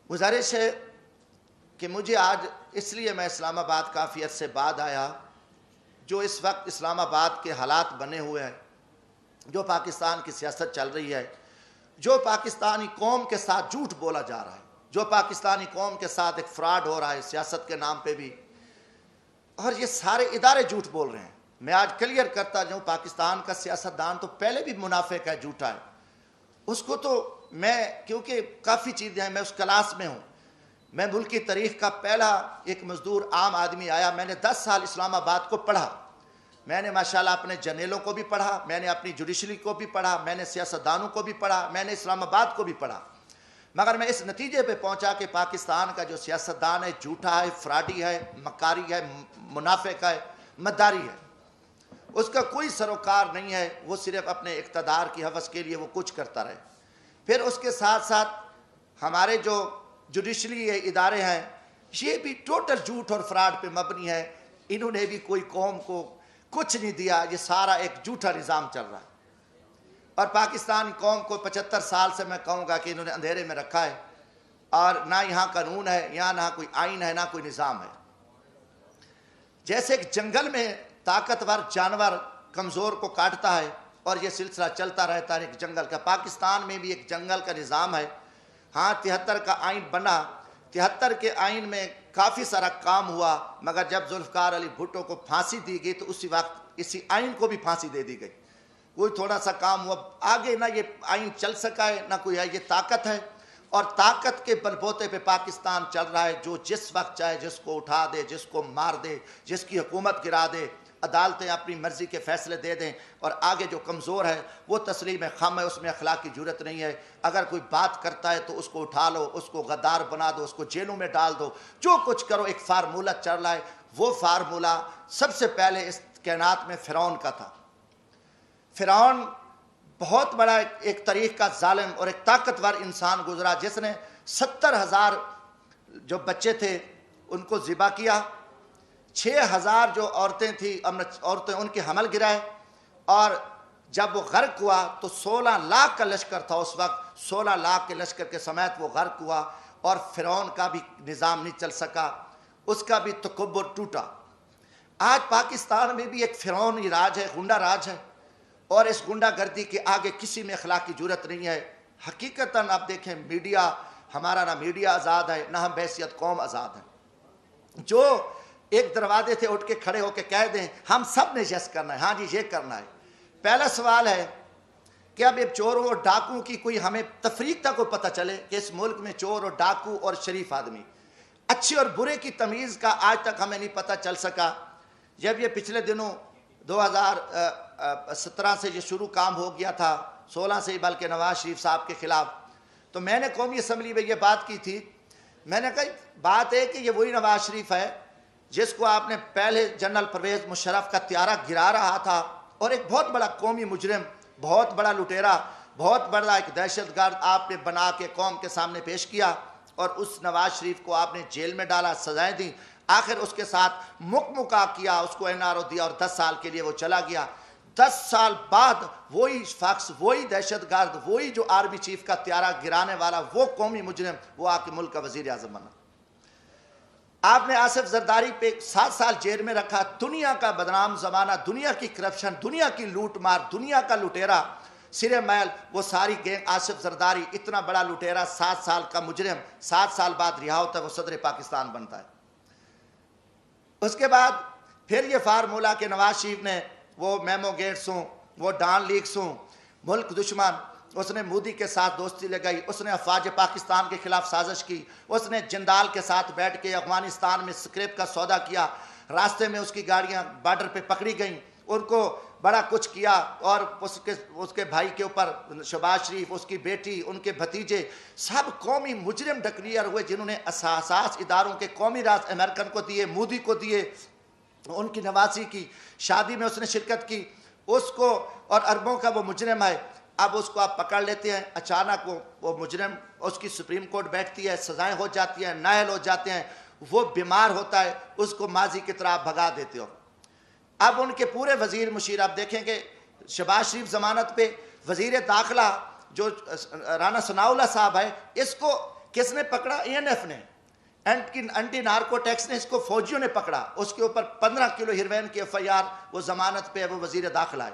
گزارش ہے کہ مجھے آج اس لیے میں اسلام آباد کافی عرصے بعد آیا، جو اس وقت اسلام آباد کے حالات بنے ہوئے ہیں، جو پاکستان کی سیاست چل رہی ہے، جو پاکستانی قوم کے ساتھ جھوٹ بولا جا رہا ہے، جو پاکستانی قوم کے ساتھ ایک فراڈ ہو رہا ہے سیاست کے نام پہ بھی، اور یہ سارے ادارے جھوٹ بول رہے ہیں۔ میں آج کلیئر کرتا جاؤں، پاکستان کا سیاستدان تو پہلے بھی منافق ہے، جھوٹا ہے، اس کو تو میں کیونکہ کافی چیزیں ہیں، میں اس کلاس میں ہوں، میں ملک کی تاریخ کا پہلا ایک مزدور عام آدمی آیا، میں نے 10 سال اسلام آباد کو پڑھا، میں نے ماشاءاللہ اپنے جرنیلوں کو بھی پڑھا، میں نے اپنی جوڈیشری کو بھی پڑھا، میں نے سیاستدانوں کو بھی پڑھا، میں نے اسلام آباد کو بھی پڑھا، مگر میں اس نتیجے پہ پہنچا کہ پاکستان کا جو سیاستدان ہے جھوٹا ہے، فراڈی ہے، مکاری ہے، منافق ہے، مداری ہے، اس کا کوئی سروکار نہیں ہے، وہ صرف اپنے اقتدار کی حوث کے لیے وہ کچھ کرتا رہے۔ پھر اس کے ساتھ ساتھ ہمارے جو جوڈیشری ادارے ہیں یہ بھی ٹوٹل جھوٹ اور فراڈ پہ مبنی ہے، انہوں نے بھی کوئی قوم کو کچھ نہیں دیا، یہ سارا ایک جھوٹا نظام چل رہا ہے، اور پاکستانی قوم کو 75 سال سے میں کہوں گا کہ انہوں نے اندھیرے میں رکھا ہے، اور نہ یہاں قانون ہے، یہاں نہ کوئی آئین ہے، نہ کوئی نظام ہے۔ جیسے ایک جنگل میں طاقتور جانور کمزور کو کاٹتا ہے اور یہ سلسلہ چلتا رہتا ہے ایک جنگل کا، پاکستان میں بھی ایک جنگل کا نظام ہے۔ ہاں 73 کا آئین بنا، 73 کے آئین میں کافی سارا کام ہوا، مگر جب ذوالفقار علی بھٹو کو پھانسی دی گئی تو اسی وقت اسی آئین کو بھی پھانسی دے دی گئی، کوئی تھوڑا سا کام ہوا، آگے نہ یہ آئین چل سکا ہے نہ کوئی ہے، یہ طاقت ہے، اور طاقت کے بلبوتے پہ پاکستان چل رہا ہے، جو جس وقت چاہے جس کو اٹھا دے، جس کو مار دے، جس کی حکومت گرا دے، عدالتیں اپنی مرضی کے فیصلے دے دیں، اور آگے جو کمزور ہے وہ تسلیم خم ہے، اس میں اخلاق کی جرت نہیں ہے، اگر کوئی بات کرتا ہے تو اس کو اٹھا لو، اس کو غدار بنا دو، اس کو جیلوں میں ڈال دو، جو کچھ کرو، ایک فارمولہ چل رہا ہے۔ وہ فارمولہ سب سے پہلے اس کائنات میں فرعون کا تھا۔ فرعون بہت بڑا ایک تاریخ کا ظالم اور ایک طاقتور انسان گزرا، جس نے 70,000 جو بچے تھے ان کو ذبح کیا، 6,000 جو عورتیں تھیں عورتیں ان کے حمل گرائے، اور جب وہ غرق ہوا تو 16 لاکھ کا لشکر تھا اس وقت، 16 لاکھ کے لشکر کے سمیت وہ غرق ہوا، اور فرعون کا بھی نظام نہیں چل سکا، اس کا بھی تکبر ٹوٹا۔ آج پاکستان میں بھی ایک فرعونی راج ہے، غنڈہ راج ہے، اور اس غنڈہ گردی کے آگے کسی میں اخلاق کی جرت نہیں ہے۔ حقیقتاً آپ دیکھیں، میڈیا ہمارا، نہ میڈیا آزاد ہے، نہ ہم بحیثیت قوم آزاد ہیں۔ جو ایک دروازے تھے اٹھ کے کھڑے ہو کے کہہ دیں ہم سب نے یس کرنا ہے، ہاں جی یہ کرنا ہے۔ پہلا سوال ہے کہ اب یہ چوروں اور ڈاکوں کی کوئی ہمیں تفریق تک کو پتہ چلے کہ اس ملک میں چور اور ڈاکو اور شریف آدمی، اچھے اور برے کی تمیز کا آج تک ہمیں نہیں پتہ چل سکا۔ جب یہ پچھلے دنوں 2017 سے یہ شروع کام ہو گیا تھا، 16 سے ہی بلکہ نواز شریف صاحب کے خلاف، تو میں نے قومی اسمبلی میں یہ بات کی تھی، میں نے کہا بات ہے کہ یہ وہی نواز شریف ہے جس کو آپ نے پہلے جنرل پرویز مشرف کا طیارہ گرا رہا تھا، اور ایک بہت بڑا قومی مجرم، بہت بڑا لٹیرا، بہت بڑا ایک دہشت گرد آپ نے بنا کے قوم کے سامنے پیش کیا، اور اس نواز شریف کو آپ نے جیل میں ڈالا، سزائیں دیں، آخر اس کے ساتھ مکمکا کیا، اس کو NRO دیا، اور 10 سال کے لیے وہ چلا گیا۔ 10 سال بعد وہی شخص، وہی دہشت گرد، وہی جو آرمی چیف کا طیارہ گرانے والا، وہ قومی مجرم، وہ آ کے ملک کا وزیر اعظم بنا۔ آپ نے آصف زرداری پہ 7 سال جیل میں رکھا، دنیا کا بدنام زمانہ، دنیا کی کرپشن، دنیا کی لوٹ مار، دنیا کا لٹیرا سرے میل، وہ ساری گینگ، آصف زرداری اتنا بڑا لٹیرا، 7 سال کا مجرم، 7 سال بعد رہا ہوتا ہے، وہ صدر پاکستان بنتا ہے۔ اس کے بعد پھر یہ فارمولہ کہ نواز شریف نے وہ میمو گیٹس ہوں، وہ ڈان لیکس ہوں، ملک دشمن، اس نے مودی کے ساتھ دوستی لگائی، اس نے افواج پاکستان کے خلاف سازش کی، اس نے جندال کے ساتھ بیٹھ کے افغانستان میں سکریپ کا سودا کیا، راستے میں اس کی گاڑیاں بارڈر پہ پکڑی گئیں، ان کو بڑا کچھ کیا، اور اس کے بھائی کے اوپر شہباز شریف، اس کی بیٹی، ان کے بھتیجے، سب قومی مجرم ڈکلیئر ہوئے، جنہوں نے اساس اداروں کے قومی راز امریکن کو دیے، مودی کو دیے، ان کی نواسی کی شادی میں اس نے شرکت کی، اس کو، اور اربوں کا وہ مجرم ہے۔ اب اس کو آپ پکڑ لیتے ہیں، اچانک وہ مجرم، اس کی سپریم کورٹ بیٹھتی ہے، سزائیں ہو جاتی ہیں، نااہل ہو جاتے ہیں، وہ بیمار ہوتا ہے، اس کو ماضی کی طرح بھگا دیتے ہو۔ اب ان کے پورے وزیر مشیر، آپ دیکھیں کہ شہباز شریف ضمانت پہ، وزیر داخلہ جو رانا ثناء اللہ صاحب ہے، اس کو کس نے پکڑا؟ ENF نے، اینٹی نارکوٹیکس نے اس کو فوجیوں نے پکڑا، اس کے اوپر 15 کلو ہیروین کی FIR، وہ ضمانت پہ وہ وزیر داخلہ ہے.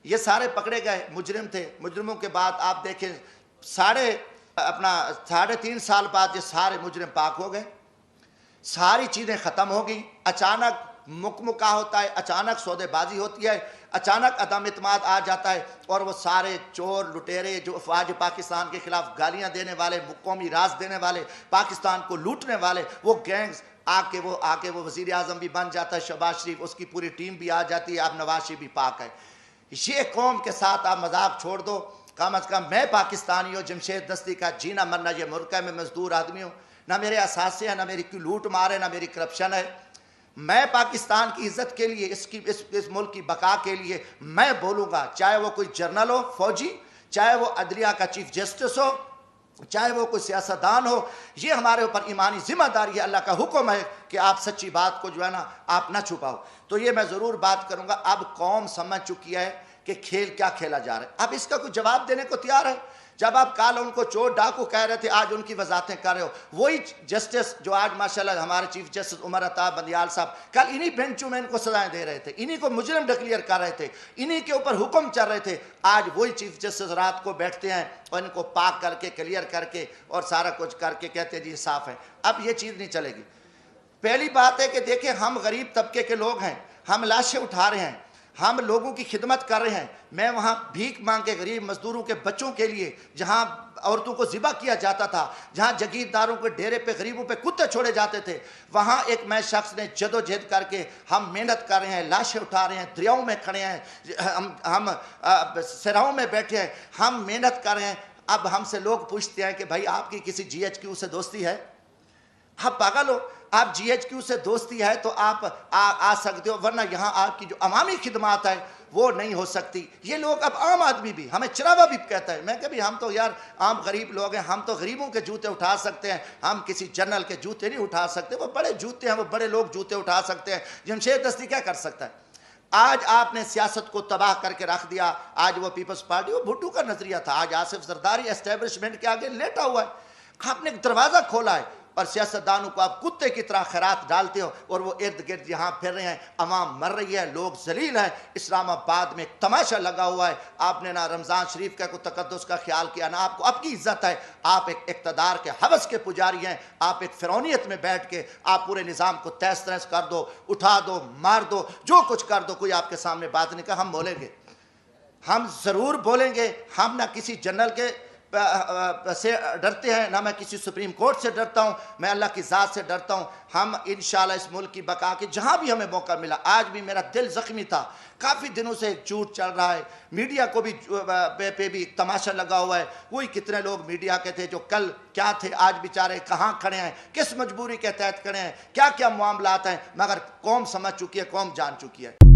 یہ سارے پکڑے گئے، مجرم تھے. مجرموں کے بعد آپ دیکھیں 3.5 سال بعد یہ سارے مجرم پاک ہو گئے، ساری چیزیں ختم ہو گئیں. اچانک مکمکا ہوتا ہے، اچانک سودے بازی ہوتی ہے، اچانک عدم اعتماد آ جاتا ہے، اور وہ سارے چور لٹیرے جو افواج پاکستان کے خلاف گالیاں دینے والے، قومی راز دینے والے، پاکستان کو لوٹنے والے، وہ گینگز آ کے وہ وزیر اعظم بھی بن جاتا ہے شہباز شریف، اس کی پوری ٹیم بھی آ جاتی ہے، اب نواز شریف بھی پاک ہے. یہ قوم کے ساتھ آپ مذاق چھوڑ دو. کم از کم میں پاکستانی ہوں، جمشید دستی کا جینا مرنا یہ ملک ہے، میں مزدور آدمی ہوں، نہ میرے اثاثے ہیں، نہ میری کوئی لوٹ مار ہے، نہ میری کرپشن ہے. میں پاکستان کی عزت کے لیے، اس ملک کی بقا کے لیے میں بولوں گا، چاہے وہ کوئی جرنل ہو، فوجی، چاہے وہ عدلیہ کا چیف جسٹس ہو، چاہے وہ کوئی سیاستدان ہو. یہ ہمارے اوپر ایمانی ذمہ داری ہے، اللہ کا حکم ہے کہ آپ سچی بات کو جو ہے نا آپ نہ چھپاؤ. تو یہ میں ضرور بات کروں گا. اب قوم سمجھ چکی ہے کہ کھیل کیا کھیلا جا رہا ہے. اب اس کا کوئی جواب دینے کو تیار ہے؟ جب آپ کال ان کو چور ڈاکو کہہ رہے تھے، آج ان کی وضاحتیں کر رہے ہو. وہی جسٹس جو آج ماشاءاللہ ہمارے چیف جسٹس عمر عطا بندیال صاحب کل انہی بینچوں میں ان کو سزائیں دے رہے تھے، انہی کو مجرم ڈکلیئر کر رہے تھے، انہی کے اوپر حکم چل رہے تھے. آج وہی چیف جسٹس رات کو بیٹھتے ہیں اور ان کو پاک کر کے کلیئر کر کے اور سارا کچھ کر کے کہتے ہیں جی صاف ہے. اب یہ چیز نہیں چلے گی. پہلی بات ہے کہ دیکھیں ہم غریب طبقے کے لوگ ہیں، ہم لاشیں اٹھا رہے ہیں، ہم لوگوں کی خدمت کر رہے ہیں. میں وہاں بھیک مانگ کے غریب مزدوروں کے بچوں کے لیے، جہاں عورتوں کو ذبح کیا جاتا تھا، جہاں جگیرداروں کے ڈیرے پہ غریبوں پہ کتے چھوڑے جاتے تھے، وہاں ایک میں شخص نے جدوجہد کر کے ہم محنت کر رہے ہیں، لاشیں اٹھا رہے ہیں، دریاؤں میں کھڑے ہیں، ہم صحراؤں میں بیٹھے ہیں، ہم محنت کر رہے ہیں. اب ہم سے لوگ پوچھتے ہیں کہ بھائی آپ کی کسی GHQ سے دوستی ہے؟ آپ پاگل ہو؟ آپ GHQ سے دوستی ہے تو آپ آ سکتے ہو، ورنہ یہاں آپ کی جو عوامی خدمات ہے وہ نہیں ہو سکتی. یہ لوگ اب عام آدمی بھی ہمیں چراوا بھی کہتا ہے. میں کہ بھی ہم تو یار عام غریب لوگ ہیں، ہم تو غریبوں کے جوتے اٹھا سکتے ہیں، ہم کسی جنرل کے جوتے نہیں اٹھا سکتے. وہ بڑے جوتے ہیں، وہ بڑے لوگ جوتے اٹھا سکتے ہیں. جمشید دستی کیا کر سکتا ہے؟ آج آپ نے سیاست کو تباہ کر کے رکھ دیا. آج وہ پیپلز پارٹی، وہ بھٹو کا نظریہ تھا، آج آصف زرداری اسٹیبلشمنٹ کے آگے لیٹا ہوا ہے. آپ نے ایک دروازہ کھولا ہے اور سیاستدانوں کو آپ کتے کی طرح خیرات ڈالتے ہو، اور وہ ارد گرد یہاں پھر رہے ہیں. عوام مر رہی ہے، لوگ ذلیل ہیں. اسلام آباد میں ایک تماشا لگا ہوا ہے. آپ نے نہ رمضان شریف کا کوئی تقدس کا خیال کیا، نہ آپ کو اب کی عزت ہے. آپ ایک اقتدار کے ہوس کے پجاری ہیں. آپ ایک فرعونیت میں بیٹھ کے آپ پورے نظام کو تہس نہس کر دو، اٹھا دو، مار دو، جو کچھ کر دو. کوئی آپ کے سامنے بات نہیں کہا. ہم بولیں گے، ہم ضرور بولیں گے. ہم نہ کسی جنرل کے سے ڈرتے ہیں، نہ میں کسی سپریم کورٹ سے ڈرتا ہوں، میں اللہ کی ذات سے ڈرتا ہوں. ہم انشاءاللہ اس ملک کی بقا کے جہاں بھی ہمیں موقع ملا. آج بھی میرا دل زخمی تھا، کافی دنوں سے ایک جھوٹ چل رہا ہے، میڈیا کو بھی پہ بھی تماشا لگا ہوا ہے. وہی کتنے لوگ میڈیا کے تھے جو کل کیا تھے، آج بیچارے کہاں کھڑے ہیں، کس مجبوری کے تحت کھڑے ہیں، کیا کیا معاملات ہیں. مگر قوم سمجھ چکی ہے، قوم جان چکی ہے.